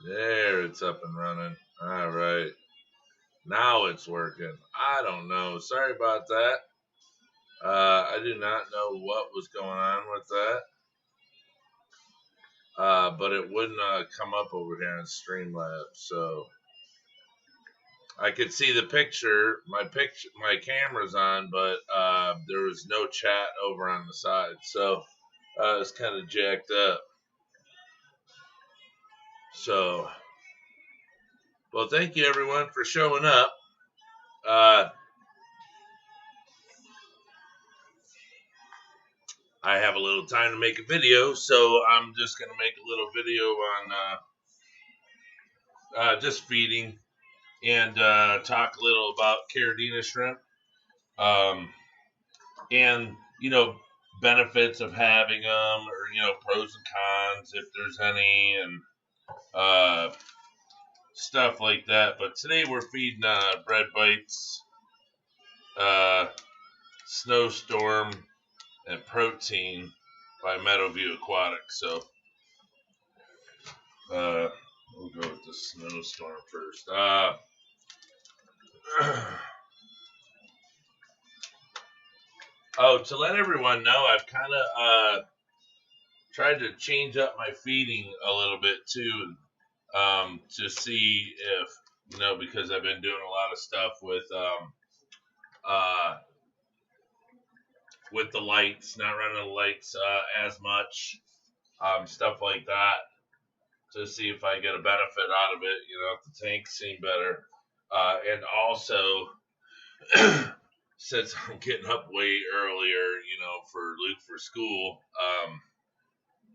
There, it's up and running. All right. Now it's working. I don't know. Sorry about that. I do not know what was going on with that. But it wouldn't come up over here in Streamlabs. So I could see the picture. My camera's on, but there was no chat over on the side. So it's kind of jacked up. So, well, thank you everyone for showing up. I have a little time to make a video, so I'm just going to make a little video on just feeding and talk a little about Caridina shrimp and, you know, benefits of having them, or, you know, pros and cons if there's any, and stuff like that. But today we're feeding bread bites, snowstorm, and protein by Meadowview Aquatics. So we'll go with the snowstorm first. Oh, to let everyone know, I've kind of tried to change up my feeding a little bit too, to see if, you know, because I've been doing a lot of stuff with the lights, not running the lights as much, stuff like that, to see if I get a benefit out of it, you know, if the tanks seem better. And also, since I'm getting up way earlier, you know, for Luke for school,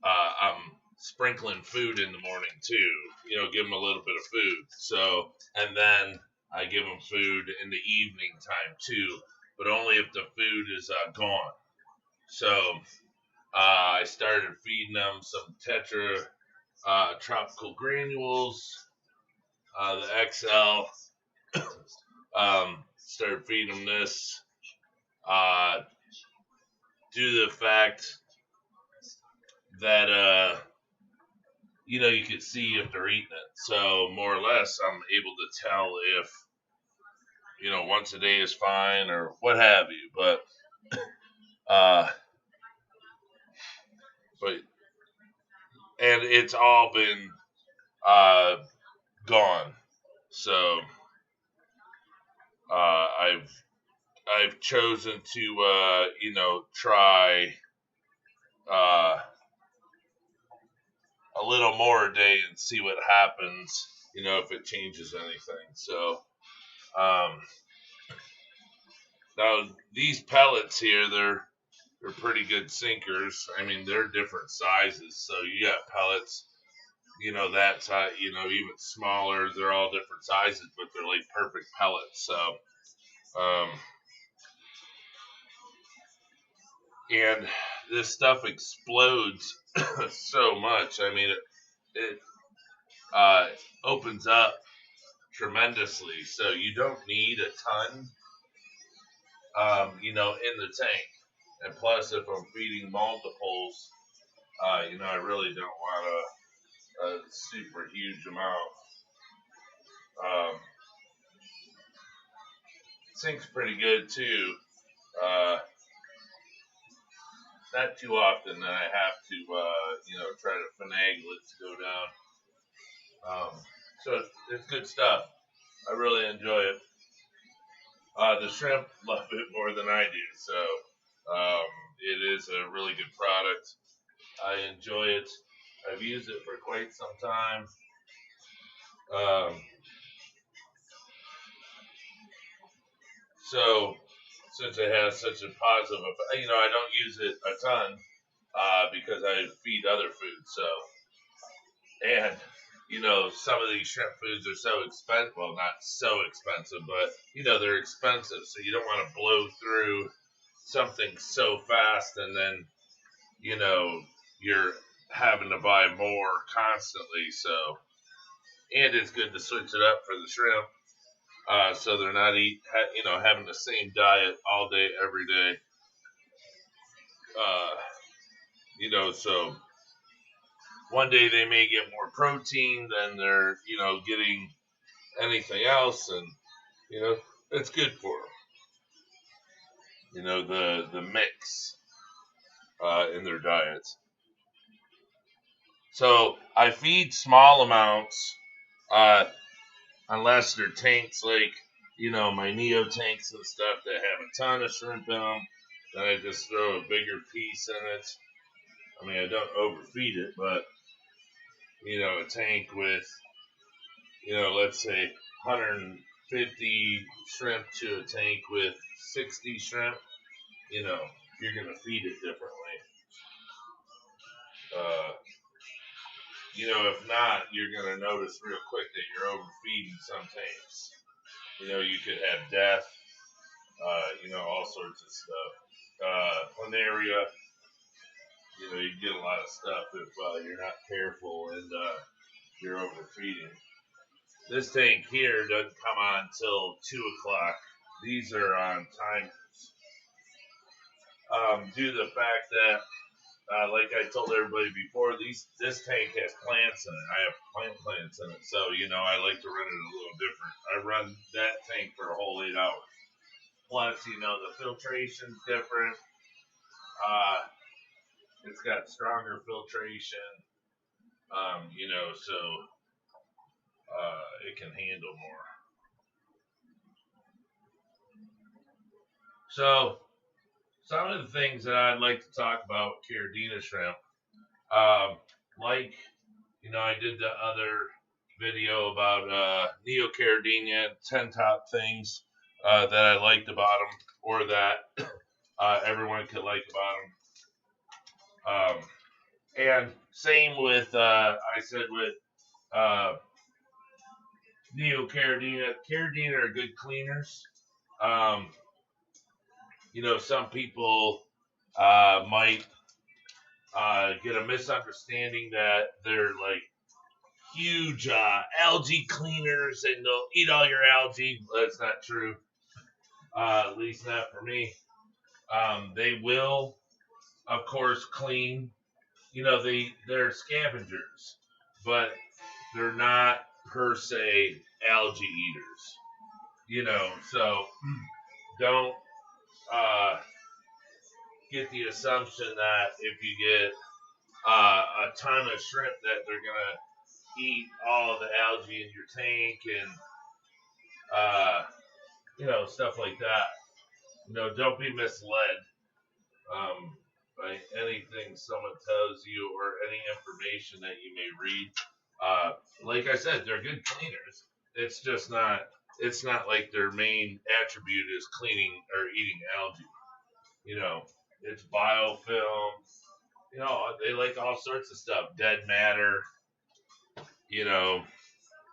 I'm sprinkling food in the morning too, you know, give him a little bit of food. So, and then I give him food in the evening time too, but only if the food is gone. So I started feeding them some Tetra tropical granules, the XL. Started feeding them this due to the fact that you know, you could see if they're eating it. So more or less, I'm able to tell if, you know, once a day is fine or what have you. But and it's all been gone. So I've chosen to you know, try a little more a day and see what happens, you know, if it changes anything. So now these pellets here, they're pretty good sinkers. I mean, they're different sizes. So you got pellets, you know, that size, you know, even smaller. They're all different sizes, but they're like perfect pellets. So and this stuff explodes so much. I mean, it opens up tremendously. So you don't need a ton, you know, in the tank. And plus, if I'm feeding multiples, you know, I really don't want a super huge amount. Sink's pretty good too. Not too often that I have to, you know, try to finagle it to go down. So it's good stuff. I really enjoy it. The shrimp love it more than I do. So it is a really good product. I enjoy it. I've used it for quite some time. So since it has such a positive effect, you know, I don't use it a ton because I feed other food. So, and you know, some of these shrimp foods are so expensive. Well, not so expensive, but you know, they're expensive. So you don't want to blow through something so fast, and then, you know, you're having to buy more constantly. So, and it's good to switch it up for the shrimp. So they're not you know, having the same diet all day, every day. You know, so one day they may get more protein than they're, you know, getting anything else, and you know, it's good for them. You know, the mix in their diets. So I feed small amounts, unless they're tanks like, you know, my Neo tanks and stuff that have a ton of shrimp in them. Then I just throw a bigger piece in it. I mean, I don't overfeed it, but, you know, a tank with, you know, let's say 150 shrimp to a tank with 60 shrimp, you know, you're going to feed it differently. You know, if not, you're going to notice real quick that you're overfeeding some tanks. You know, you could have death, you know, all sorts of stuff. Planaria, you know, you get a lot of stuff if you're not careful and you're overfeeding. This tank here doesn't come on until 2 o'clock. These are on timers. Due to the fact that, like I told everybody before, this tank has plants in it. I have plants in it. So, you know, I like to run it a little different. I run that tank for a whole 8 hours. Plus, you know, the filtration's different. It's got stronger filtration. You know, so it can handle more. So, some of the things that I'd like to talk about with Caridina shrimp, like, you know, I did the other video about Neocaridina, 10 top things that I liked about them, or that everyone could like about them. And same with, I said with Neocaridina. Caridina are good cleaners. You know, some people might get a misunderstanding that they're like huge algae cleaners and they'll eat all your algae. That's not true. At least not for me. They will, of course, clean. You know, they're scavengers, but they're not per se algae eaters. You know, so don't get the assumption that if you get a ton of shrimp that they're gonna eat all the algae in your tank and you know, stuff like that. You know, don't be misled by anything someone tells you or any information that you may read. Like I said, they're good cleaners. It's just not. It's not like their main attribute is cleaning or eating algae. You know, it's biofilm. You know, they like all sorts of stuff. Dead matter. You know,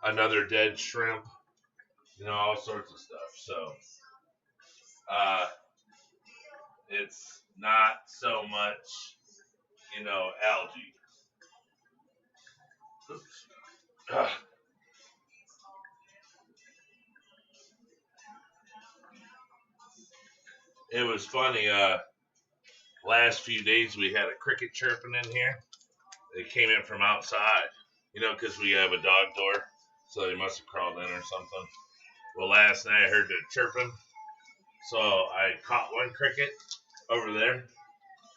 another dead shrimp. You know, all sorts of stuff. So, it's not so much, you know, algae. Oops. It was funny. Last few days we had a cricket chirping in here. They came in from outside, you know, because we have a dog door, so they must have crawled in or something. Well, last night I heard the chirping, so I caught one cricket over there,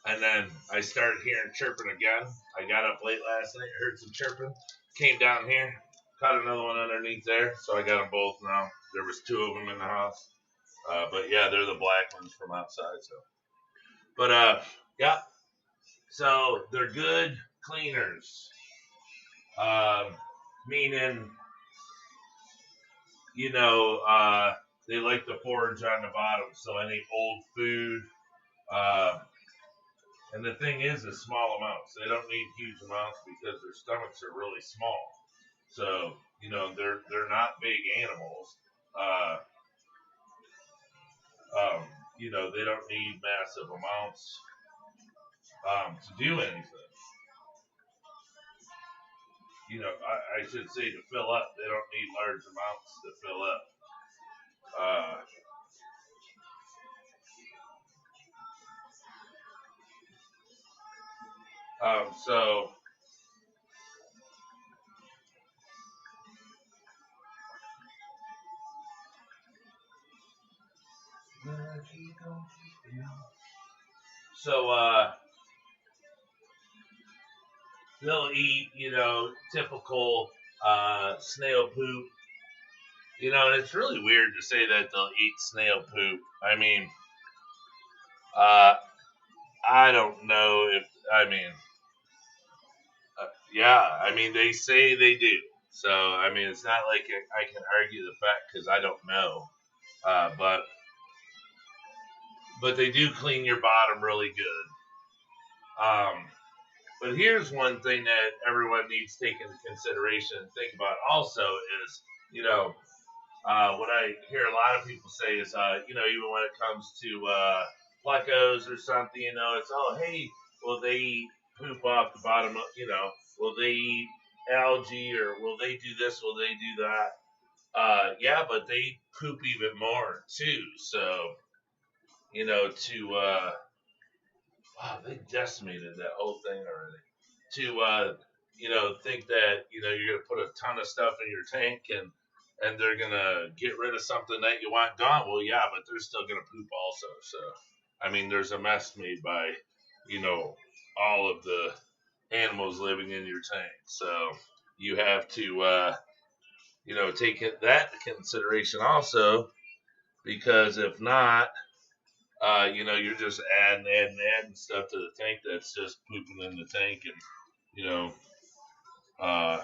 and then I started hearing chirping again. I got up late last night, heard some chirping, came down here, caught another one underneath there, so I got them both now. There was 2 of them in the house. But yeah, they're the black ones from outside. So, but yeah, so they're good cleaners. Meaning, you know, they like to forage on the bottom. So any old food. And the thing is small amounts. They don't need huge amounts because their stomachs are really small. So, you know, they're not big animals. You know, they don't need massive amounts to do anything. You know, I should say to fill up. They don't need large amounts to fill up. So So, they'll eat, typical snail poop. And it's really weird to say that they'll eat snail poop. I mean, I don't know if, yeah, they say they do. So, it's not like I can argue the fact because I don't know. But they do clean your bottom really good. But here's one thing that everyone needs to take into consideration and think about also is, what I hear a lot of people say is, even when it comes to plecos or something, it's, oh, hey, will they eat poop off the bottom of, will they eat algae or will they do this, will they do that? Yeah, but they poop even more too. So, wow, they decimated that whole thing already. To think that you're gonna put a ton of stuff in your tank and they're gonna get rid of something that you want gone. Well, yeah, but they're still gonna poop also. So, there's a mess made by all of the animals living in your tank. So you have to take that into consideration also, because if not, you're just adding stuff to the tank that's just pooping in the tank, and uh,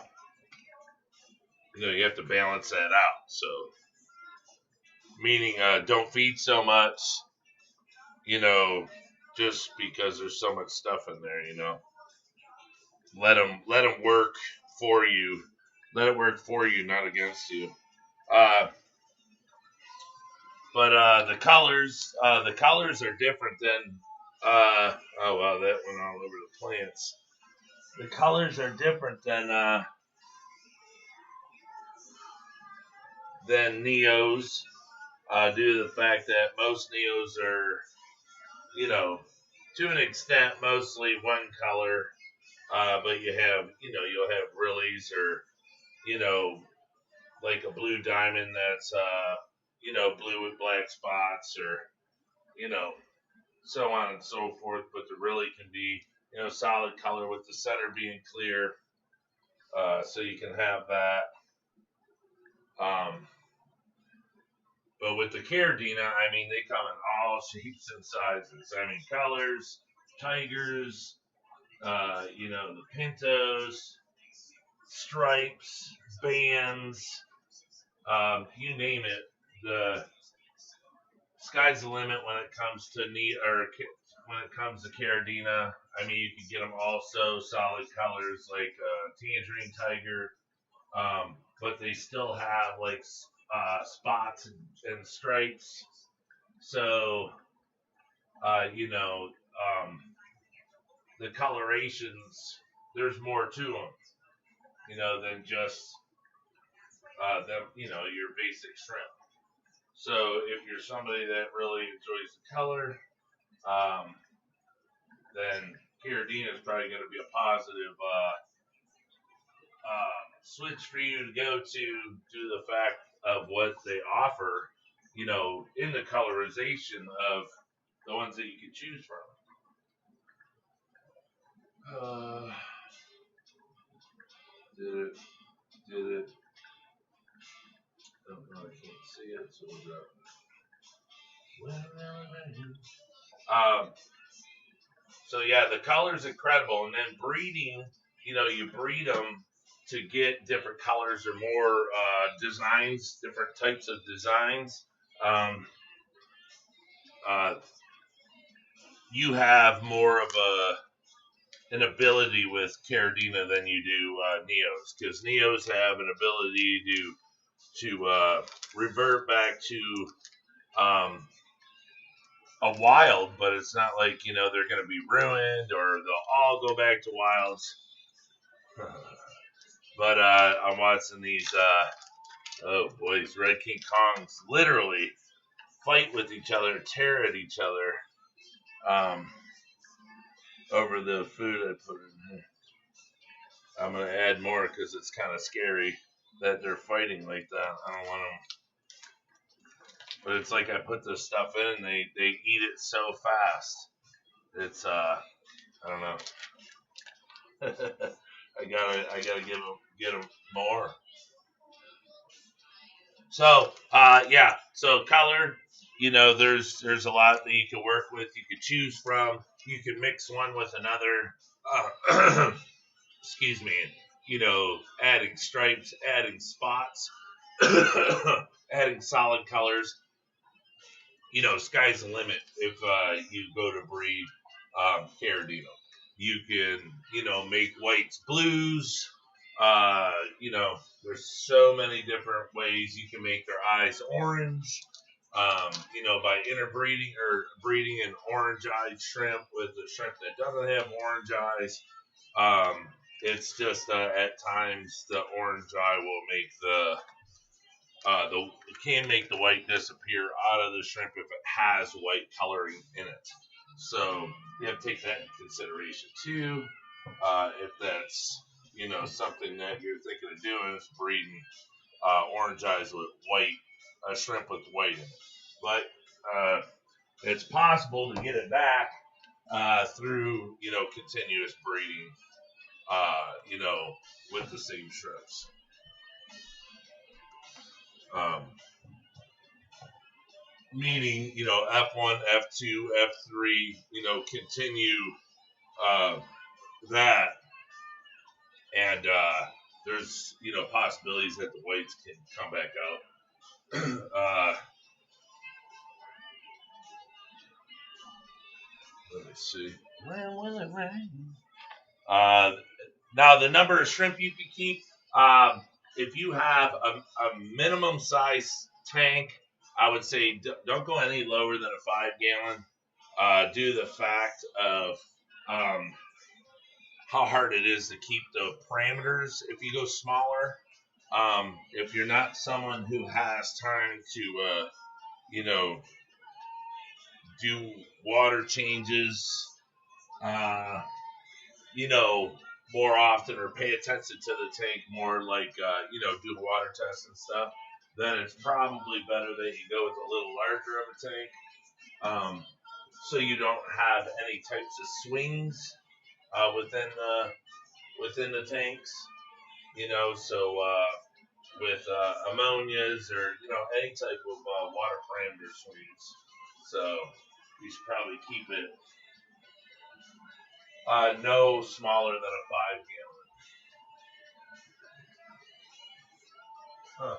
you have to balance that out. So, meaning, don't feed so much, just because there's so much stuff in there. Let them work for you. Let it work for you, not against you. But the colors are different than. Oh wow, that went all over the plants. The colors are different than Neos, due to the fact that most Neos are, to an extent, mostly one color. But you have, you'll have Rilis or, like a BlueDiamond that's, blue with black spots, or, so on and so forth. But the Rili can be, solid color with the center being clear. So you can have that. But with the Caridina, they come in all shapes and sizes. Colors, tigers, the Pintos, stripes, bands, you name it. The sky's the limit when it comes to when it comes to Caridina. You can get them also solid colors like Tangerine Tiger, but they still have like spots and stripes. So, the colorations, there's more to them, than just your basic shrimp. So if you're somebody that really enjoys the color, then Caridina is probably going to be a positive switch for you to go to, due to the fact of what they offer, in the colorization of the ones that you can choose from. Did it? Oh no, I can't see it, so we'll drop it. So yeah, the color's incredible, and then breeding, you breed them to get different colors or more designs, different types of designs. You have more of an ability with Caridina than you do Neos, because Neos have an ability to revert back to a wild, but it's not like they're going to be ruined or they'll all go back to wilds. But I'm watching these. Oh boy, these Red King Kongs literally fight with each other, tear at each other. Over the food I put in here. I'm going to add more because it's kind of scary that they're fighting like that. I don't want them. But it's like I put this stuff in and they eat it so fast. It's I don't know. I gotta get them more. So yeah. So color, there's a lot that you can work with. You can choose from. You can mix one with another. Excuse me. Adding stripes, adding spots, adding solid colors. Sky's the limit if you go to breed Caridina. You can, make whites blues. There's so many different ways you can make their eyes orange. By interbreeding or breeding an orange-eyed shrimp with a shrimp that doesn't have orange eyes. It's just at times the orange eye will make it can make the white disappear out of the shrimp if it has white coloring in it. So you have to take that into consideration too. If that's something that you're thinking of doing is breeding orange eyes with white, shrimp with white in it. But it's possible to get it back through continuous breeding. With the same shrimps. Meaning, F1, F2, F3, continue that. And there's, possibilities that the whites can come back out. Let me see. When will it rain? Now, the number of shrimp you can keep, if you have a minimum size tank, I would say don't go any lower than a 5-gallon. Due to the fact of how hard it is to keep the parameters if you go smaller. If you're not someone who has time to, do water changes, more often or pay attention to the tank more, like, do water tests and stuff, then it's probably better that you go with a little larger of a tank, so you don't have any types of swings within the tanks, so with ammonias or, any type of water parameter swings. So you should probably keep it no smaller than a 5-gallon. Huh.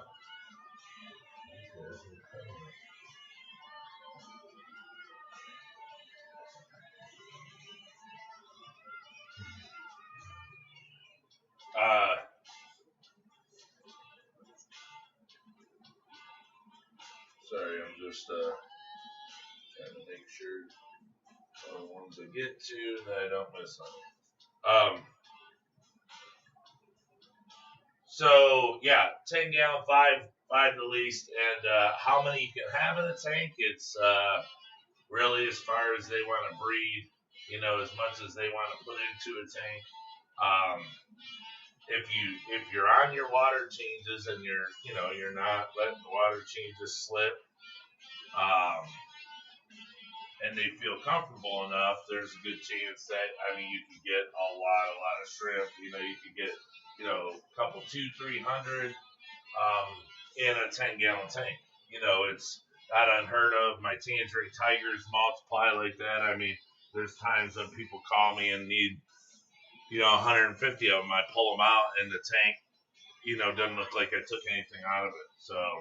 Sorry, I'm just trying to make sure all the ones I get to that I don't miss on. So yeah, 10-gallon, five the least, and how many you can have in a tank? It's really as far as they want to breed, as much as they want to put into a tank. If you're on your water changes and you're not letting the water changes slip, and they feel comfortable enough, there's a good chance that you can get a lot of shrimp. You could get a couple 200-300 in a 10-gallon tank. It's not unheard of. My Tangerine tigers multiply like that. There's times when people call me and need 150 of them. I pull them out and the tank doesn't look like I took anything out of it. So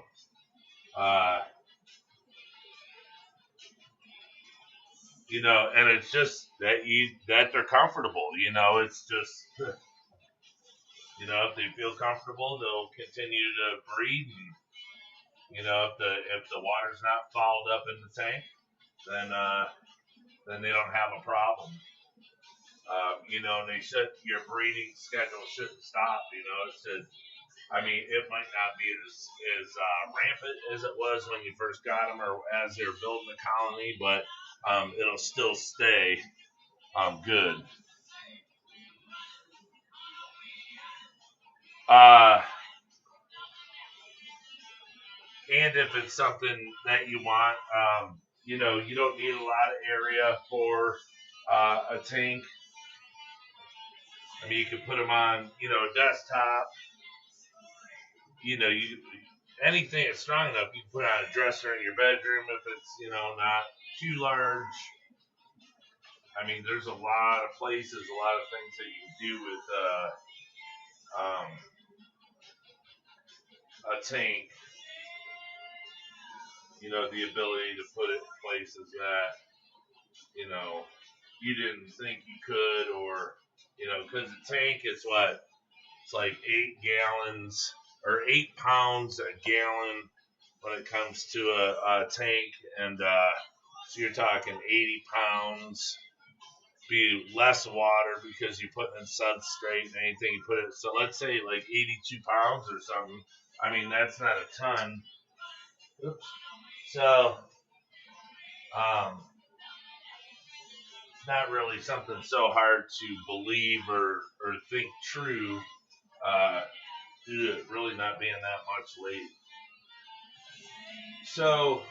and it's just that they're comfortable. It's just if they feel comfortable, they'll continue to breed. And if the water's not fouled up in the tank, then they don't have a problem. And your breeding schedule shouldn't stop. It might not be as rampant as it was when you first got them or as they're building the colony, but it'll still stay good. And if it's something that you want, you know, you don't need a lot of area for a tank. I mean, you can put them on, you know, a desktop. You know, anything that's strong enough, you can put on a dresser in your bedroom if it's, you know, not too large. I mean, there's a lot of places, a lot of things that you can do with a tank. You know, the ability to put it in places that, you know, you didn't think you could, or, you know, because the tank is what? It's like 8 gallons or 8 pounds a gallon when it comes to a tank. And so you're talking 80 pounds. Be less water because you put in substrate and anything you put in. So let's say like 82 pounds or something. I mean, that's not a ton. Oops. So, it's not really something so hard to believe or think true, due to it really not being that much weight. So,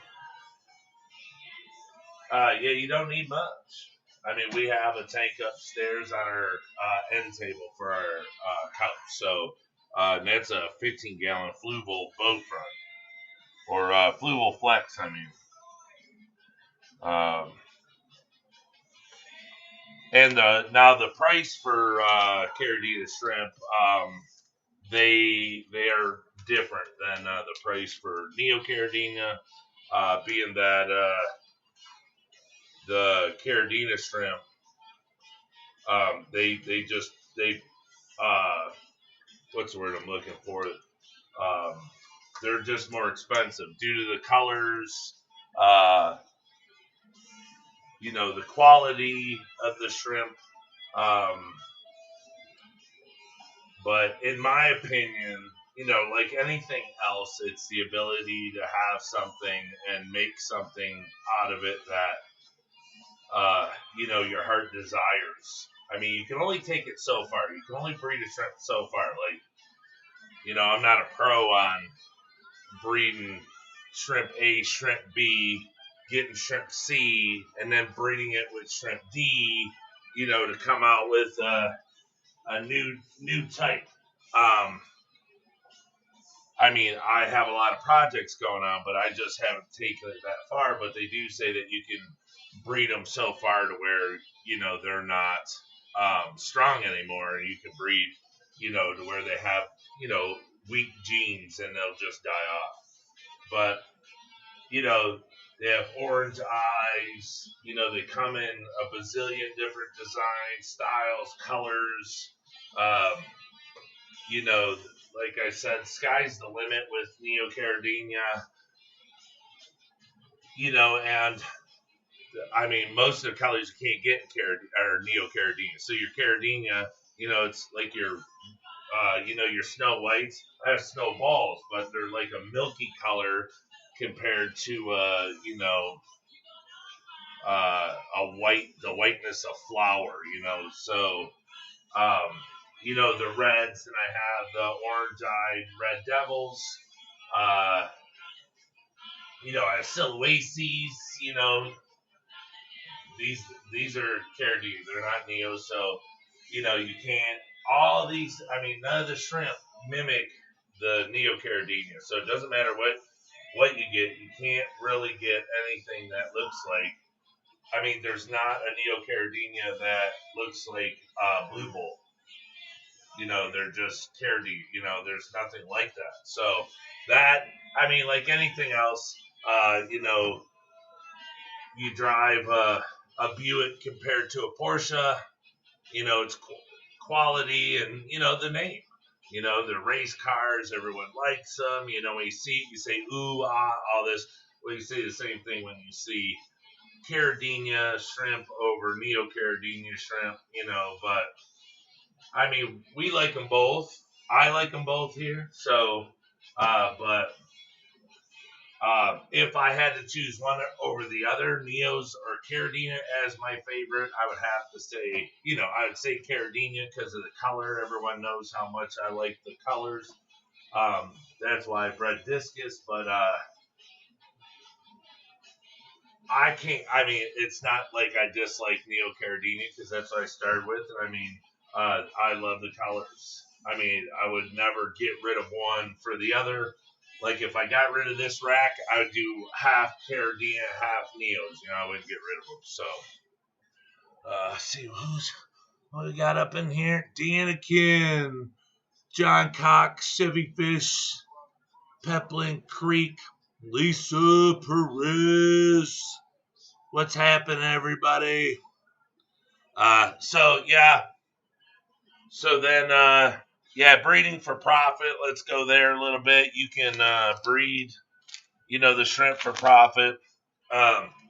yeah, you don't need much. I mean, we have a tank upstairs on our end table for our house. So, that's a 15-gallon Fluval boat front. Or Fluval Flex, I mean. And now the price for Caridina shrimp, they are different than the price for Neocaridina, being that the Caridina shrimp, they what's the word I'm looking for? They're just more expensive due to the colors, you know, the quality of the shrimp. But in my opinion, you know, like anything else, it's the ability to have something and make something out of it that, you know, your heart desires. I mean, you can only take it so far. You can only breed a shrimp so far. Like, you know, I'm not a pro on breeding shrimp A, shrimp B, getting shrimp C, and then breeding it with shrimp D, you know, to come out with a new type. I mean, I have a lot of projects going on, but I just haven't taken it that far. But they do say that you can breed them so far to where, you know, they're not strong anymore, and you can breed, you know, to where they have, you know, weak genes and they'll just die off. But, you know, they have orange eyes. You know, they come in a bazillion different designs, styles, colors. You know, like I said, sky's the limit with Neocaridina. You know, and I mean, most of the colors you can't get are Neocaridina. So your Caridina, you know, it's like your, you know, your Snow Whites. I have Snow Balls, but they're like a milky color compared to, you know, the whiteness of flour, you know. So, you know, the reds, and I have the orange-eyed Red Devils. You know, I have Sulawesi's, you know. These are Caridina. They're not Neo, so, you know, you can't, all these, I mean, none of the shrimp mimic the Neocaridina. So it doesn't matter what you get, you can't really get anything that looks like, I mean, there's not a Neocaridina that looks like Blue Bowl. You know, they're just Caridina. You know, there's nothing like that. So that, I mean, like anything else, you know, you drive a Buick compared to a Porsche, you know, it's quality and, you know, the name. You know, they're race cars. Everyone likes them. You know, when you see it, you say, ooh, ah, all this. Well, you say the same thing when you see Caridina shrimp over Neocaridina shrimp, you know. But, I mean, we like them both. I like them both here. So, but if I had to choose one over the other, Neos or Caridina as my favorite, I would have to say, you know, I would say Caridina because of the color. Everyone knows how much I like the colors. That's why I bred discus, but I can't. I mean, it's not like I dislike Neocaridina because that's what I started with. I mean, I love the colors. I mean, I would never get rid of one for the other. Like if I got rid of this rack, I would do half Caridina, half Neos. You know, I wouldn't get rid of them. So, see what we got up in here. Danikin, John Cox, Chevy Fish, Peplin Creek, Lisa Perez. What's happening, everybody? So yeah. So then, yeah, breeding for profit. Let's go there a little bit. You can breed, the shrimp for profit.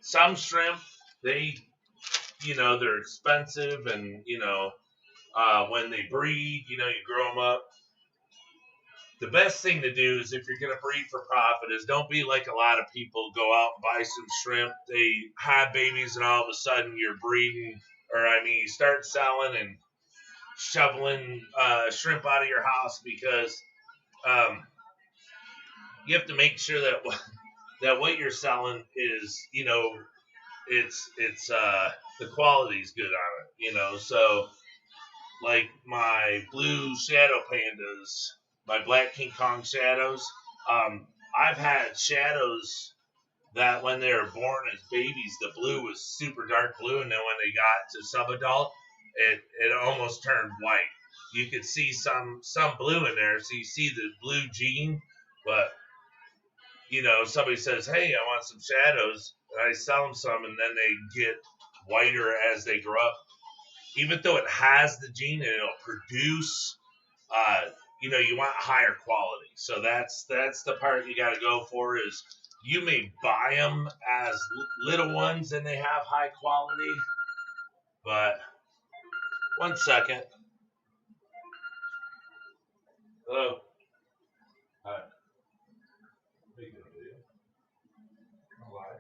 Some shrimp, they, they're expensive, and when they breed, you grow them up. The best thing to do is if you're going to breed for profit is don't be like a lot of people go out and buy some shrimp. They have babies and all of a sudden you're breeding, or I mean, you start selling and shoveling shrimp out of your house because you have to make sure that what you're selling is, it's the quality's good on it, so like my blue shadow pandas, my black King Kong shadows. I've had shadows that when they were born as babies, the blue was super dark blue, and then when they got to subadult, it almost turned white. You could see some blue in there, so you see the blue gene, but somebody says, "Hey, I want some shadows," and I sell them some, and then they get whiter as they grow up. Even though it has the gene and it'll produce, you want higher quality. So that's the part you got to go for is you may buy them as little ones and they have high quality, but 1 second. Hello. Hi. Making a video. Why?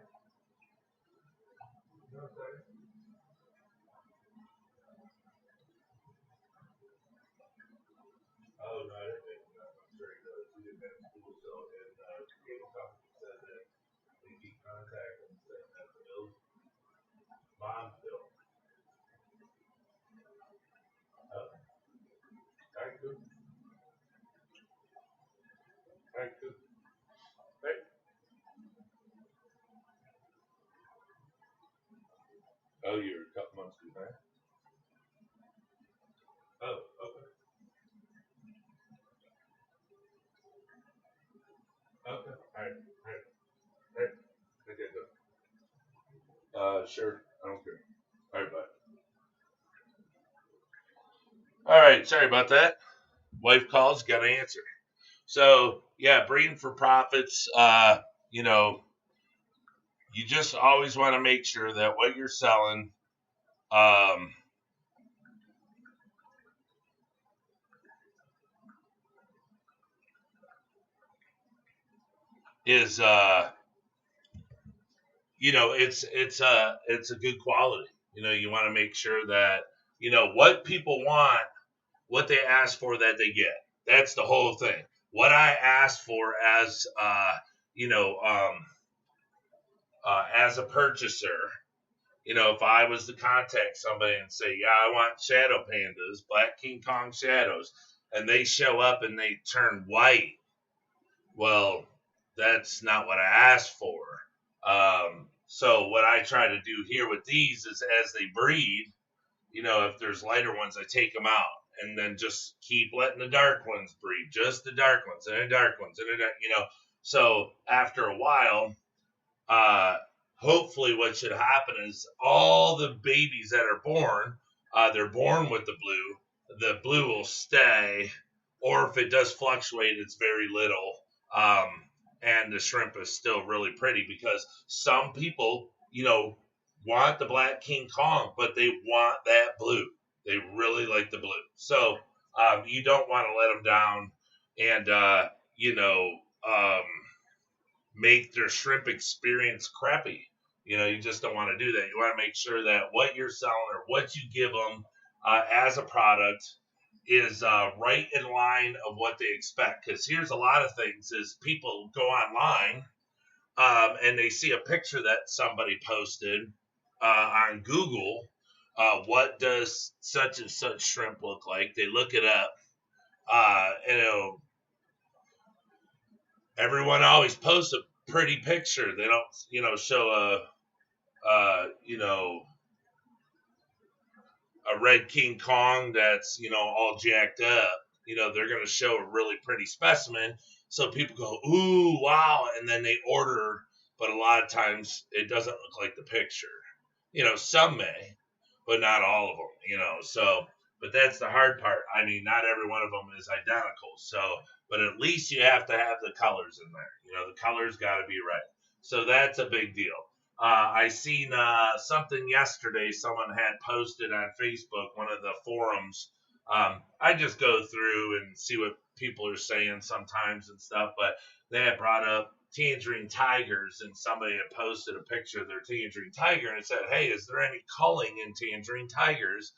No, sorry. Oh, no, I didn't make that. I'm sure he does. He didn't have school, so and cable company said that they keep contact and saying that the bills, mom's bill. Thank you. Thank you. Hey. Oh, you're a couple months behind. Oh, okay. Okay. All right. All right. All right. Okay, go. Sure. I don't care. All right, bye. All right. Sorry about that. Wife calls. Got to answer. So yeah, breeding for profits. You just always want to make sure that what you're selling, um, is it's a good quality. You want to make sure that what people want, what they ask for, that they get. That's the whole thing. What I ask for you know um, as a purchaser, if I was to contact somebody and say, yeah, I want shadow pandas, black King Kong shadows, and they show up and they turn white, well, that's not what I asked for. So what I try to do here with these is as they breed, if there's lighter ones, I take them out and then just keep letting the dark ones breed, just the dark ones and the dark ones and the dark. So after a while, uh, hopefully what should happen is all the babies that are born, they're born with the blue. The blue will stay, or if it does fluctuate, it's very little. Um, and the shrimp is still really pretty because some people, want the black King Kong, but they want that blue. They really like the blue. So you don't want to let them down and, you know, um, make their shrimp experience crappy. You just don't want to do that. You want to make sure that what you're selling or what you give them as a product is right in line of what they expect. Because here's a lot of things: is people go online and they see a picture that somebody posted on Google. What does such and such shrimp look like? They look it up. Everyone always posts a pretty picture. They don't, show a red King Kong that's, all jacked up. They're going to show a really pretty specimen. So people go, ooh, wow. And then they order, but a lot of times it doesn't look like the picture. Some may, but not all of them, so, but that's the hard part. I mean, not every one of them is identical. So, but at least you have to have the colors in there. The colors got to be right. So that's a big deal. I seen something yesterday. Someone had posted on Facebook, one of the forums. I just go through and see what people are saying sometimes and stuff. But they had brought up tangerine tigers, and somebody had posted a picture of their tangerine tiger and said, "Hey, is there any culling in tangerine tigers?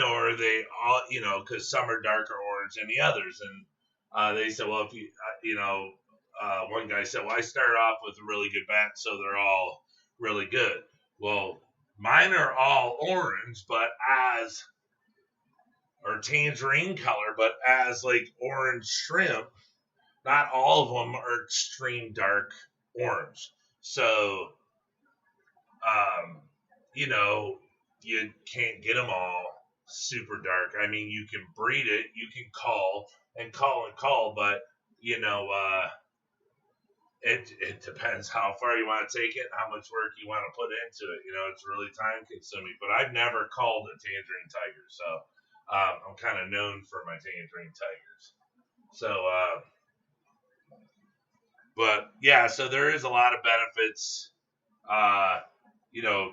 Or are they all, because some are darker orange than the others?" And they said, "Well, if you, one guy said, well, I started off with a really good batch, so they're all really good." Well, mine are all orange, or tangerine color, but as like orange shrimp, not all of them are extreme dark orange. So, you can't get them all super dark. I mean, you can breed it, you can call, but, it depends how far you want to take it, how much work you want to put into it. It's really time consuming. But I've never called a tangerine tiger, so I'm kind of known for my tangerine tigers. So, but yeah, so there is a lot of benefits.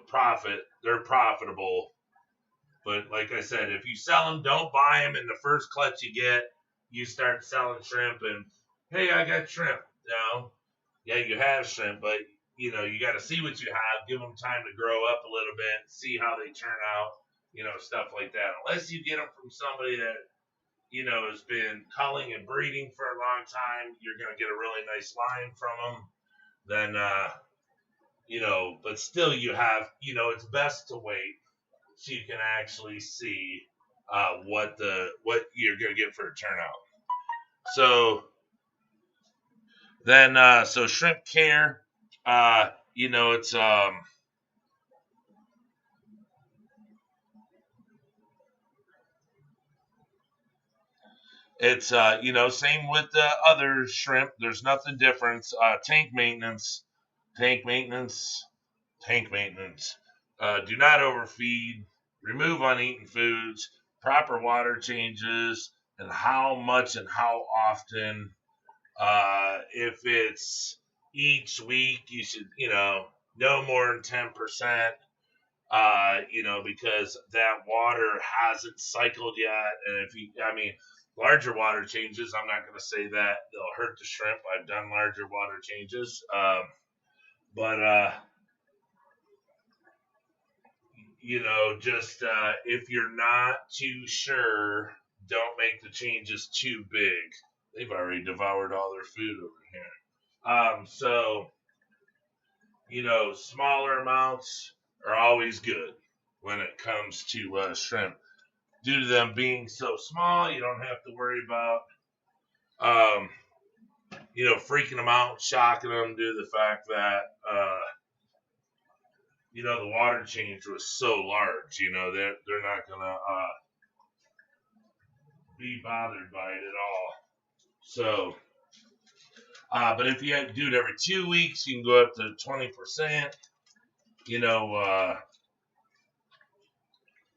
Profit. They're profitable. But like I said, if you sell them, don't buy them in the first clutch you get. You start selling shrimp and, hey, I got shrimp. Yeah, you have shrimp, but, you got to see what you have, give them time to grow up a little bit, see how they turn out, stuff like that. Unless you get them from somebody that, has been culling and breeding for a long time, you're going to get a really nice line from them. Then, but still you have, it's best to wait so you can actually see what you're going to get for a turnout. So then, so shrimp care, it's same with the other shrimp. There's nothing different. Tank maintenance. Do not overfeed. Remove uneaten foods. Proper water changes, and how much and how often. If it's each week, you should, no more than 10%. Because that water hasn't cycled yet, and larger water changes, I'm not going to say that they'll hurt the shrimp. I've done larger water changes. If you're not too sure, don't make the changes too big. They've already devoured all their food over here. Smaller amounts are always good when it comes to shrimp. Due to them being so small, you don't have to worry about, freaking them out, shocking them due to the fact that, the water change was so large, they're not going to be bothered by it at all. So, but if you do it every 2 weeks, you can go up to 20%,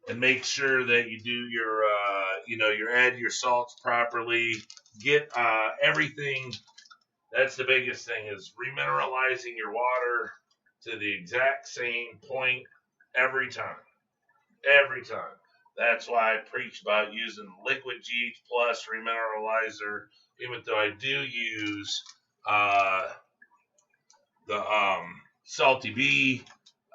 and make sure that you do your, add your salts properly. Get everything. That's the biggest thing, is remineralizing your water to the exact same point every time. Every time. That's why I preach about using liquid GH plus remineralizer, even though I do use the Salty Bee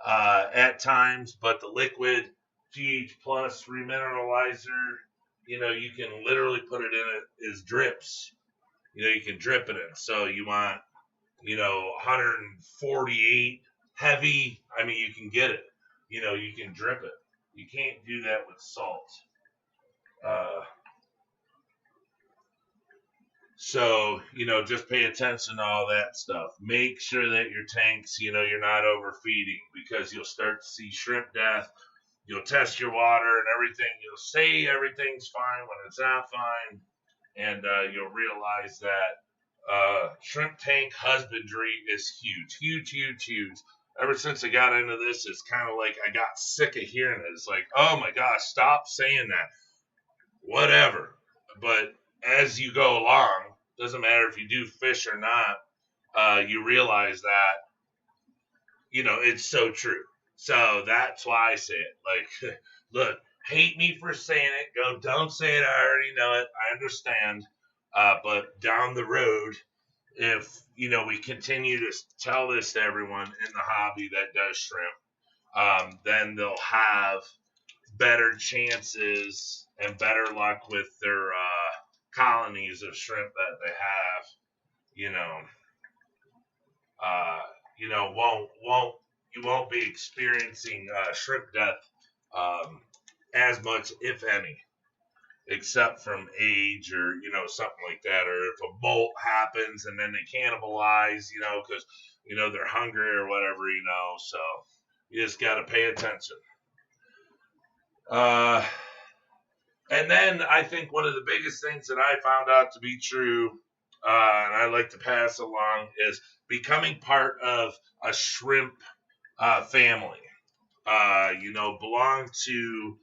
at times, but the liquid pH plus remineralizer. You know, you can literally put it in it as drips. You know, you can drip it in. So you want, you know, 148 heavy. I mean, you can get it. You know, you can drip it. You can't do that with salt. So, you know, just pay attention to all that stuff. Make sure that your tanks, you know, you're not overfeeding, because you'll start to see shrimp death. You'll test your water and everything. You'll say everything's fine when it's not fine. And you'll realize that shrimp tank husbandry is huge, huge, huge, huge. Ever since I got into this, it's kind of like I got sick of hearing it. It's like, oh my gosh, stop saying that. Whatever. But as you go along, doesn't matter if you do fish or not, you realize that, you know, it's so true. So that's why I say it. Like, look, hate me for saying it. Don't say it. I already know it. I understand. But down the road, if, you know, we continue to tell this to everyone in the hobby that does shrimp, then they'll have better chances and better luck with their colonies of shrimp that they have. You won't be experiencing shrimp death as much, if any, except from age or, you know, something like that, or if a molt happens and then they cannibalize, you know, because, you know, they're hungry or whatever, you know. So you just got to pay attention. And then I think one of the biggest things that I found out to be true, and I like to pass along, is becoming part of a shrimp family. You know, belong to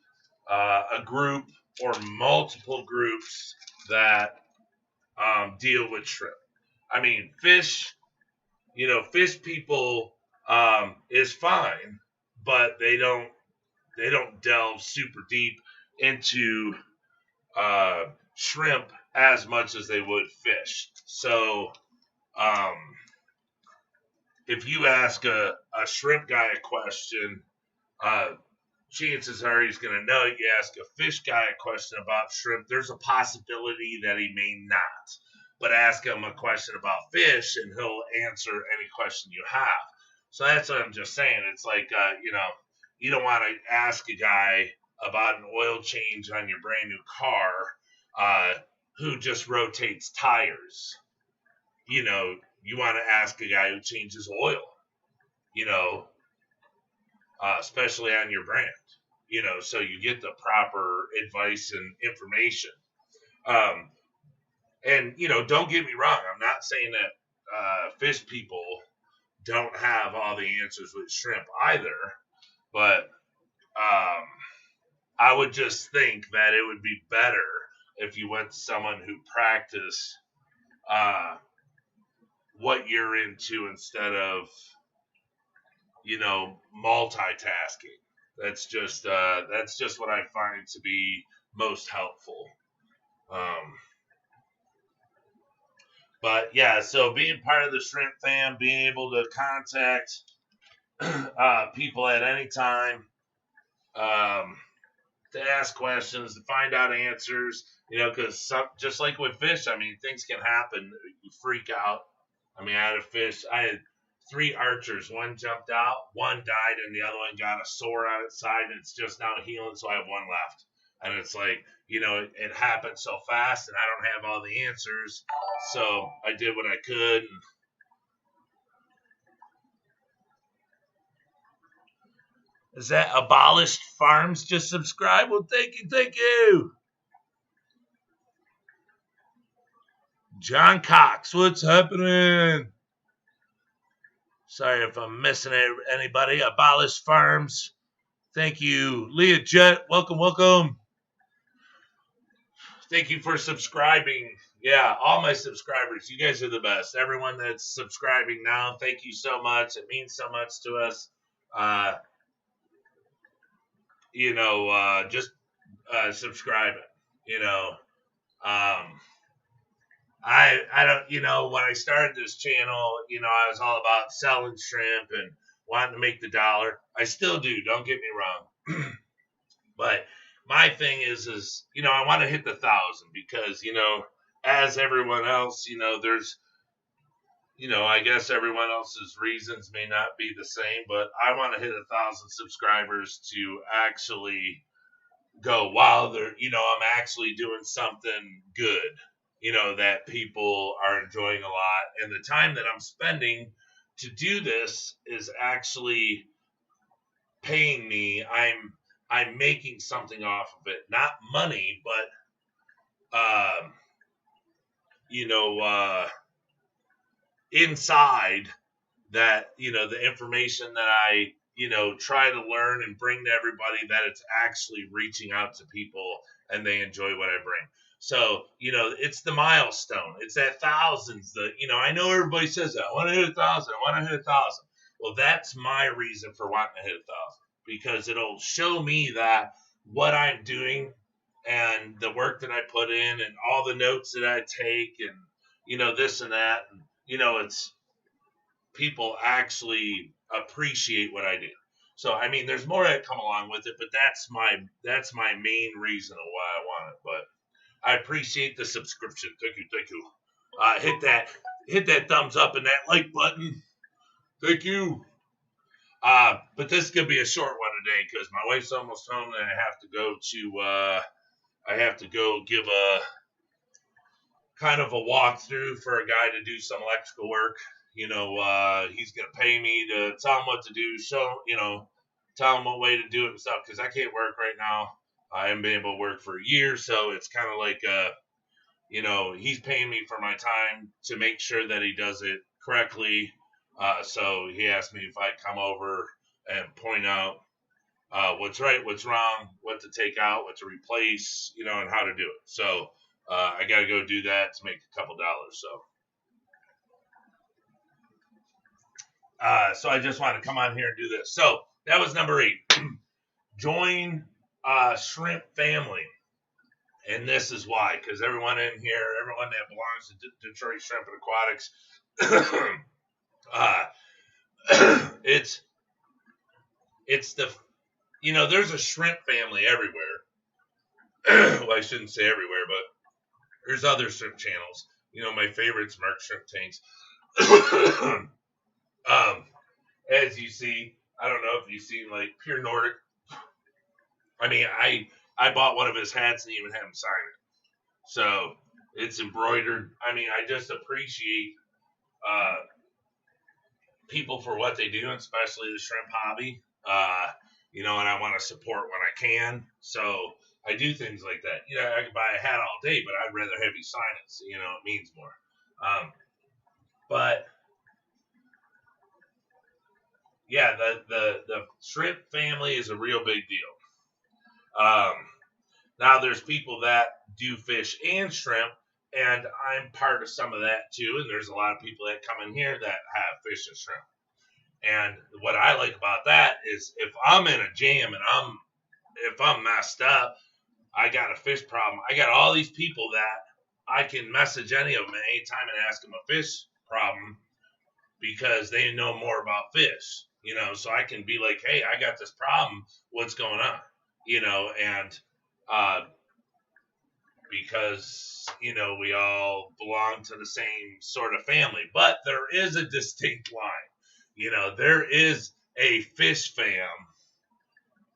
a group or multiple groups that deal with shrimp. I mean, fish, you know, fish people is fine, but they don't delve super deep into shrimp as much as they would fish. So if you ask a shrimp guy a question, chances are he's going to know. You ask a fish guy a question about shrimp, there's a possibility that he may not. But ask him a question about fish, and he'll answer any question you have. So that's what I'm just saying. It's like, you know, you don't want to ask a guy about an oil change on your brand new car who just rotates tires. You know, you want to ask a guy who changes oil, you know, especially on your brand, you know, so you get the proper advice and information. And, you know, don't get me wrong. I'm not saying that fish people don't have all the answers with shrimp either, but I would just think that it would be better if you went to someone who practiced what you're into instead of, you know, multitasking. That's just what I find to be most helpful. But yeah, so being part of the shrimp fam, being able to contact people at any time, to ask questions, to find out answers, you know, because just like with fish, I mean, things can happen. You freak out. I mean, I had 3 archers. One jumped out, one died, and the other one got a sore on its side, and it's just now healing, so I have 1 left. And it's like, you know, it happened so fast, and I don't have all the answers, so I did what I could. Is that Abolished Farms just subscribed? Well, thank you. John Cox, what's happening? Sorry if I'm missing anybody. Abolished Farms, thank you. Leah Jet, welcome. Thank you for subscribing. Yeah, all my subscribers, you guys are the best. Everyone that's subscribing now, thank you so much. It means so much to us. You know, just subscribing, you know. I don't, you know, when I started this channel, you know, I was all about selling shrimp and wanting to make the dollar. I still do, don't get me wrong. But my thing is, you know, I want to hit the 1,000 because, you know, as everyone else, you know, there's, you know, I guess everyone else's reasons may not be the same, but I want to hit 1,000 subscribers to actually go, wow, they're, you know, I'm actually doing something good, you know, that people are enjoying a lot. And the time that I'm spending to do this is actually paying me. I'm making something off of it, not money, but, you know, inside that, you know, the information that I, you know, try to learn and bring to everybody, that it's actually reaching out to people and they enjoy what I bring. So, you know, it's the milestone. It's that thousands that, you know, I know everybody says that. I want to hit 1,000. I want to hit 1,000. Well, that's my reason for wanting to hit 1,000, because it'll show me that what I'm doing and the work that I put in and all the notes that I take and, you know, this and that. And, you know, it's people actually appreciate what I do. So, I mean, there's more that come along with it, but that's my main reason of why I want it. But I appreciate the subscription. Thank you. Hit that thumbs up and that like button. Thank you. But this is gonna be a short one today because my wife's almost home and I have to go give a kind of a walkthrough for a guy to do some electrical work. You know, he's gonna pay me to tell him what to do, tell him what way to do it and stuff, because I can't work right now. I haven't been able to work for a year, so it's kind of like, you know, he's paying me for my time to make sure that he does it correctly. So he asked me if I'd come over and point out what's right, what's wrong, what to take out, what to replace, you know, and how to do it. So I got to go do that to make a couple dollars. So I just want to come on here and do this. So that was number 8. Join Shrimp Family. And this is why, because everyone in here, everyone that belongs to Detroit Shrimp Aquatics, it's the, you know, there's a shrimp family everywhere. Well, I shouldn't say everywhere, but there's other shrimp channels. You know, my favorite's Mark Shrimp Tanks. As you see, I don't know if you've seen like Pure Nordic. I mean, I bought one of his hats and even had him sign it. So it's embroidered. I mean, I just appreciate people for what they do, especially the shrimp hobby. You know, and I want to support when I can. So I do things like that. You know, I could buy a hat all day, but I'd rather have you sign it. So, you know, it means more. But yeah, the shrimp family is a real big deal. Now there's people that do fish and shrimp, and I'm part of some of that too. And there's a lot of people that come in here that have fish and shrimp. And what I like about that is if I'm in a jam and if I'm messed up, I got a fish problem, I got all these people that I can message any of them at any time and ask them a fish problem because they know more about fish, you know, so I can be like, hey, I got this problem, what's going on, you know, and because, you know, we all belong to the same sort of family, but there is a distinct line. You know, there is a fish fam,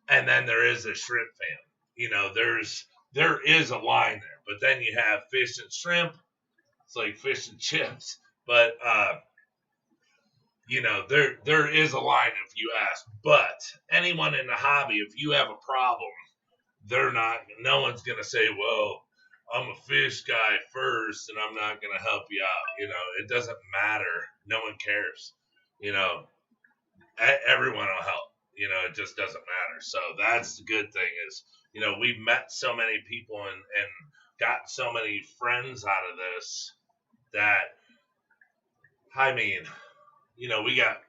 and then there is a shrimp fam. You know, there is a line there, but then you have fish and shrimp. It's like fish and chips, but you know, there is a line if you ask. But anyone in the hobby, if you have a problem, no one's gonna say, well, I'm a fish guy first, and I'm not gonna help you out. You know, it doesn't matter. No one cares. You know, everyone will help. You know, it just doesn't matter. So that's the good thing is, you know, we've met so many people and got so many friends out of this that, I mean, you know, we got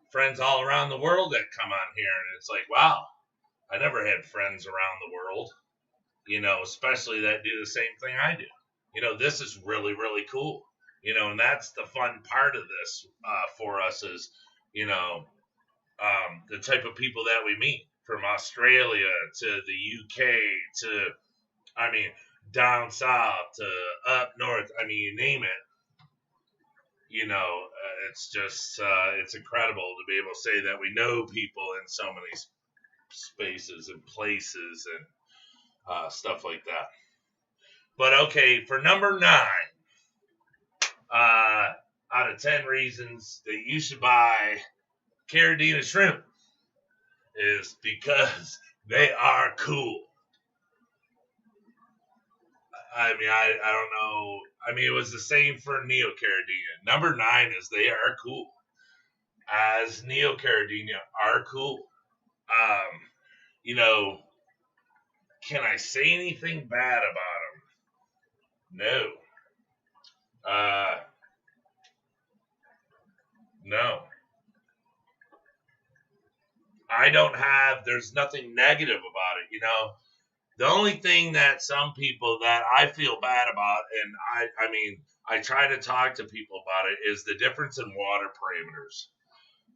friends all around the world that come on here, and it's like, wow, I never had friends around the world, you know, especially that do the same thing I do. You know, this is really, really cool. You know, and that's the fun part of this for us is, you know, the type of people that we meet from Australia to the UK to, I mean, down south to up north. I mean, you name it. You know, it's just, it's incredible to be able to say that we know people in so many spaces and places and stuff like that. But okay, for number 9, out of 10 reasons that you should buy Caridina shrimp is because they are cool. I mean, I don't know. I mean, it was the same for Neocaridina. Number 9 is they are cool. As Neocaridina are cool. You know, can I say anything bad about them? No. No. I don't have, there's nothing negative about it, you know. The only thing that some people that I feel bad about, and I mean, I try to talk to people about it, is the difference in water parameters.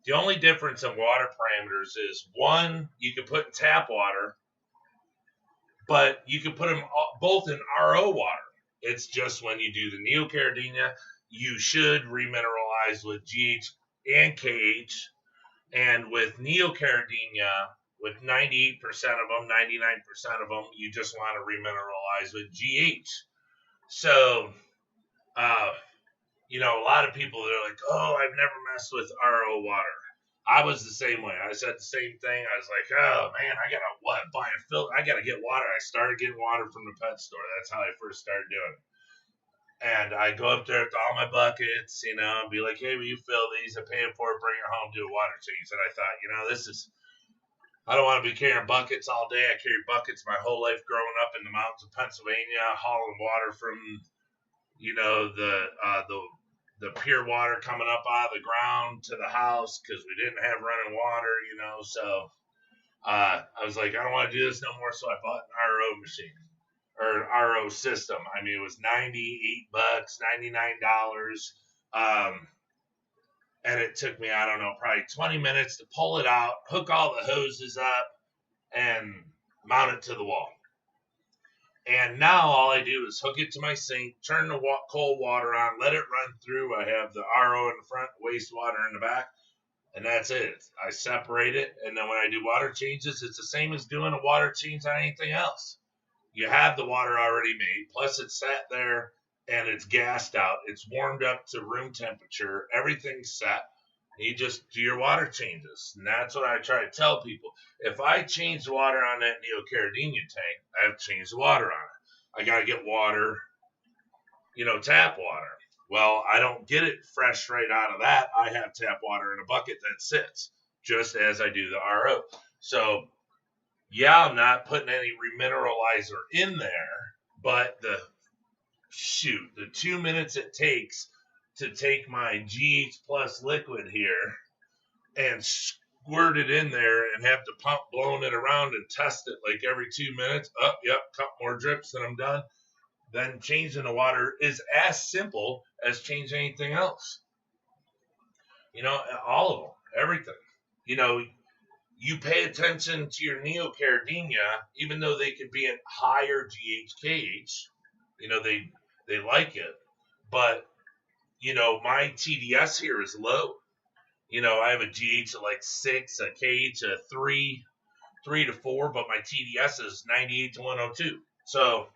The only difference in water parameters is, one, you can put in tap water, but you can put them both in RO water. It's just when you do the Neocaridina, you should remineralize with GH and KH. And with Neocaridina, with 98% of them, 99% of them, you just want to remineralize with GH. So, you know, a lot of people, they're like, oh, I've never messed with RO water. I was the same way. I said the same thing. I was like, oh, man, I got to buy a filter. I got to get water. I started getting water from the pet store. That's how I first started doing it. And I go up there with all my buckets, you know, and be like, hey, will you fill these? I pay for it, bring it home, do a water change. And I thought, you know, I don't want to be carrying buckets all day. I carried buckets my whole life growing up in the mountains of Pennsylvania, hauling water from, you know, the pure water coming up out of the ground to the house because we didn't have running water, you know. So I was like, I don't want to do this no more. So I bought an RO machine or an RO system. I mean, it was $98, $99. And it took me, I don't know, probably 20 minutes to pull it out, hook all the hoses up, and mount it to the wall. And now all I do is hook it to my sink, turn the cold water on, let it run through. I have the RO in the front, wastewater in the back, and that's it. I separate it, and then when I do water changes, it's the same as doing a water change on anything else. You have the water already made, plus it's sat there, and it's gassed out. It's warmed up to room temperature. Everything's set. You just do your water changes. And that's what I try to tell people. If I change the water on that Neocaridina tank, I have to change the water on it. I got to get water, you know, tap water. Well, I don't get it fresh right out of that. I have tap water in a bucket that sits, just as I do the RO. So, yeah, I'm not putting any remineralizer in there, but the 2 minutes it takes to take my GH plus liquid here and squirt it in there and have the pump blowing it around and test it like every 2 minutes. Oh, yep, couple more drips and I'm done. Then changing the water is as simple as changing anything else. You know, all of them, everything. You know, you pay attention to your Neocaridina, even though they could be in higher GHKH, you know, they like it. But, you know, my TDS here is low. You know, I have a GH of like 6, a KH of 3 to 4, but my TDS is 98 to 102. So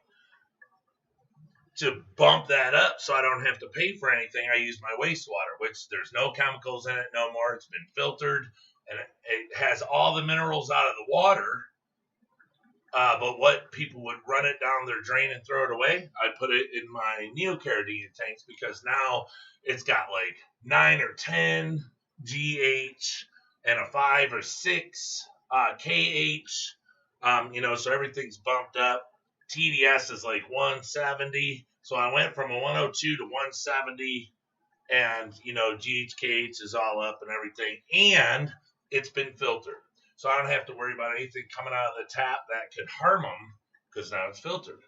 to bump that up so I don't have to pay for anything, I use my wastewater, which there's no chemicals in it no more. It's been filtered, and it has all the minerals out of the water. But what people would run it down their drain and throw it away, I put it in my Neocaridina tanks because now it's got like 9 or 10 GH and a 5 or 6 KH. You know, so everything's bumped up. TDS is like 170. So I went from a 102 to 170, and, you know, GHKH is all up and everything. And it's been filtered. So I don't have to worry about anything coming out of the tap that could harm them because now it's filtered.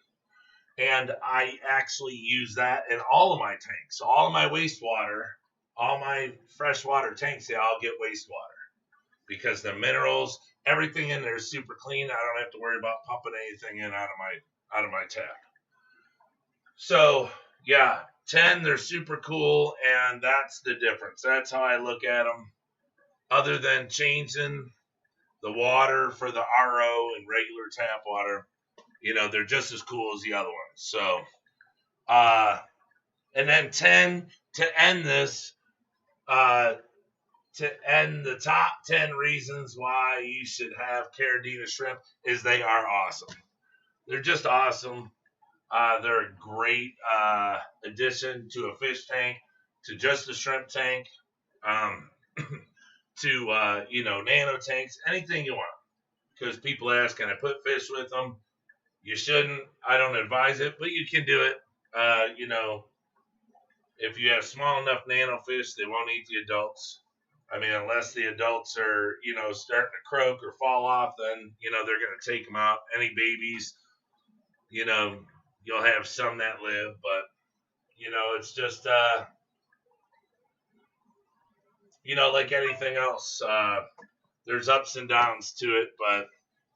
And I actually use that in all of my tanks. So all of my wastewater, all my freshwater tanks, they all get wastewater because the minerals Everything in there is super clean. I don't have to worry about pumping anything in out of my tap. So yeah, 10, they're super cool, and that's the difference. That's how I look at them. Other than changing the water for the RO and regular tap water, you know, they're just as cool as the other ones. So, and then 10 to end this, to end the top 10 reasons why you should have Caridina shrimp is they are awesome. They're just awesome. They're a great addition to a fish tank, to just a shrimp tank, to nano tanks, anything you want. Because people ask, can I put fish with them? You shouldn't. I don't advise it, but you can do it. If you have small enough nano fish, they won't eat the adults. I mean, unless the adults are, starting to croak or fall off, then, they're going to take them out. Any babies, you'll have some that live, but, it's just, like anything else, there's ups and downs to it, but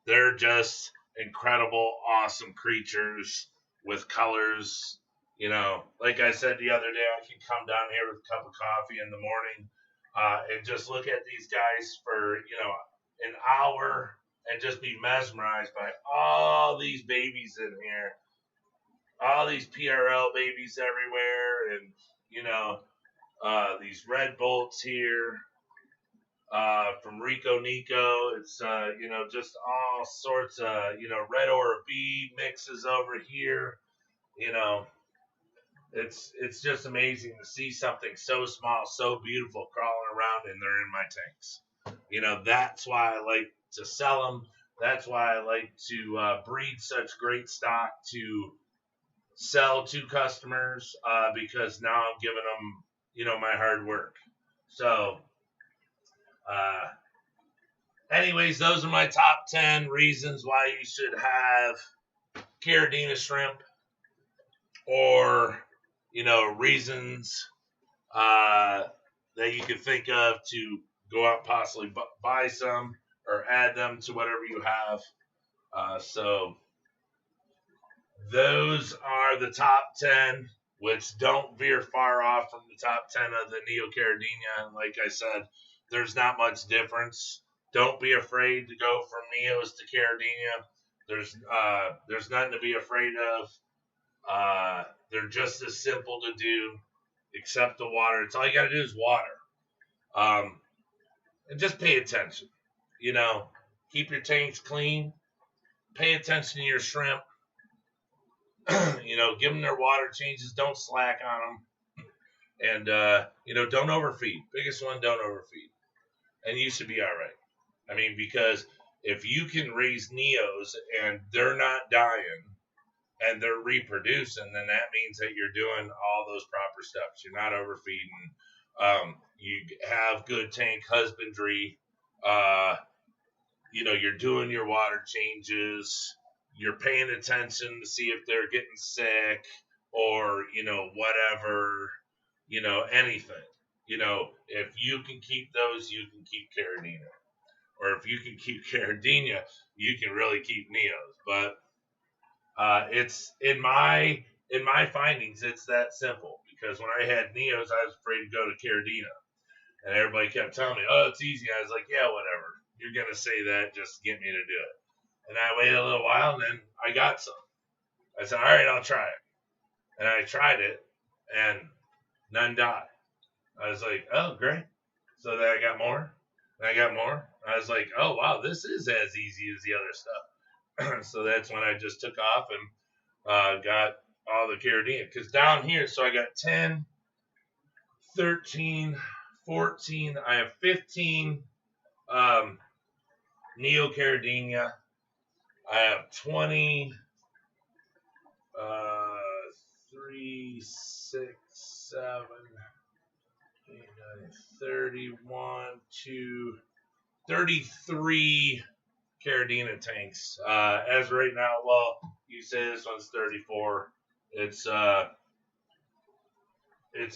they're just incredible, awesome creatures with colors. Like I said the other day, I can come down here with a cup of coffee in the morning and just look at these guys for, an hour and just be mesmerized by all these babies in here, all these PRL babies everywhere, and, these red bolts here from Rico Nico. It's, just all sorts of, red or bead mixes over here, It's just amazing to see something so small, so beautiful crawling around, and they're in my tanks. That's why I like to sell them. That's why I like to breed such great stock to sell to customers because now I'm giving them, my hard work. So, anyways, those are my top 10 reasons why you should have Caridina shrimp, or reasons that you could think of to go out and possibly buy some or add them to whatever you have. So those are the top 10, which don't veer far off from the top 10 of the Neocaridina. And like I said, there's not much difference. Don't be afraid to go from Neos to Caridina. There's nothing to be afraid of. They're just as simple to do, except the water. It's all you got to do is water. And just pay attention. Keep your tanks clean. Pay attention to your shrimp. Give them their water changes. Don't slack on them. And, don't overfeed. Biggest one, don't overfeed. And you should be all right. I mean, because if you can raise Neos and they're not dying, and they're reproducing, then that means that you're doing all those proper steps. You're not overfeeding. You have good tank husbandry. You're doing your water changes. You're paying attention to see if they're getting sick or, whatever, anything. If you can keep those, you can keep Caridina. Or if you can keep Caridina, you can really keep Neos. But it's in my findings, it's that simple. Because when I had Neos, I was afraid to go to Caridina, and everybody kept telling me, "Oh, it's easy." I was like, "Yeah, whatever. You're gonna say that just to get me to do it." And I waited a little while, and then I got some. I said, "All right, I'll try it." And I tried it, and none died. I was like, "Oh, great!" So then I got more, and I got more. I was like, "Oh, wow, this is as easy as the other stuff." So that's when I just took off and got all the Caridina. Because down here, so I got 10, 13, 14. I have 15 Neocaridina. I have 20, 3, 6, 7, 8, 9, 31, 2, 33 Caridina tanks. As right now, well, you say this one's 34. It's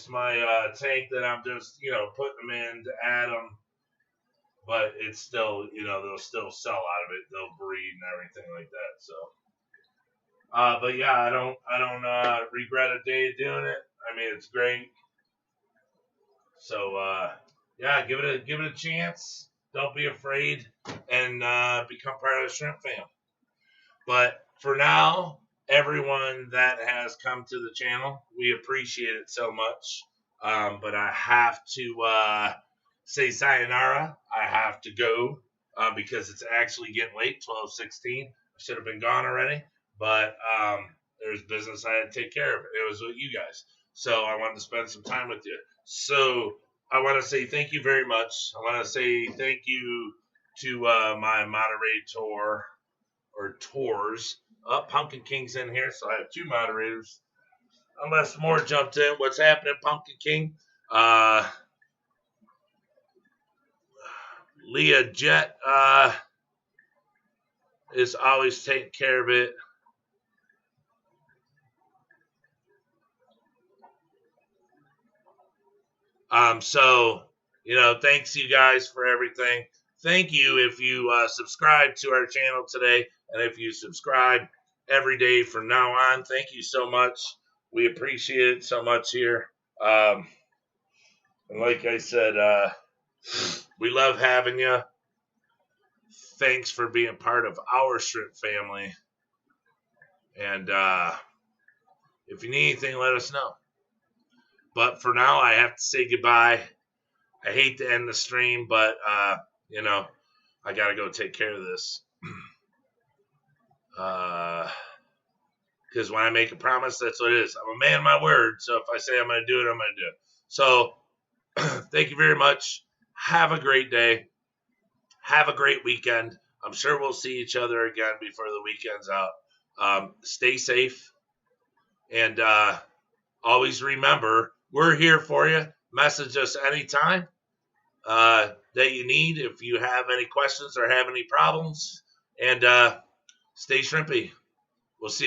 my tank that I'm just, putting them in to add them. but it's still, they'll still sell out of it. They'll breed and everything like that. So, but yeah, I don't regret a day doing it. I mean, it's great. So, yeah, give it a chance. Don't be afraid, and become part of the shrimp fam. But for now, everyone that has come to the channel, we appreciate it so much. But I have to say sayonara. I have to go because it's actually getting late, 12:16. I should have been gone already, but there's business I had to take care of. It was with you guys, so I wanted to spend some time with you. So I want to say thank you very much. I want to say thank you to my moderator or tours. Pumpkin King's in here, so I have 2 moderators. Unless more jumped in. What's happening, Pumpkin King? Leah Jet is always taking care of it. So, thanks you guys for everything. Thank you if you subscribe to our channel today, and if you subscribe every day from now on. Thank you so much. We appreciate it so much here. And like I said, we love having you. Thanks for being part of our shrimp family. And if you need anything, let us know. But for now, I have to say goodbye. I hate to end the stream, but, I got to go take care of this. Because when I make a promise, that's what it is. I'm a man of my word, so if I say I'm going to do it, I'm going to do it. So, thank you very much. Have a great day. Have a great weekend. I'm sure we'll see each other again before the weekend's out. Stay safe. And always remember, we're here for you. Message us anytime that you need if you have any questions or have any problems. And stay shrimpy. We'll see you.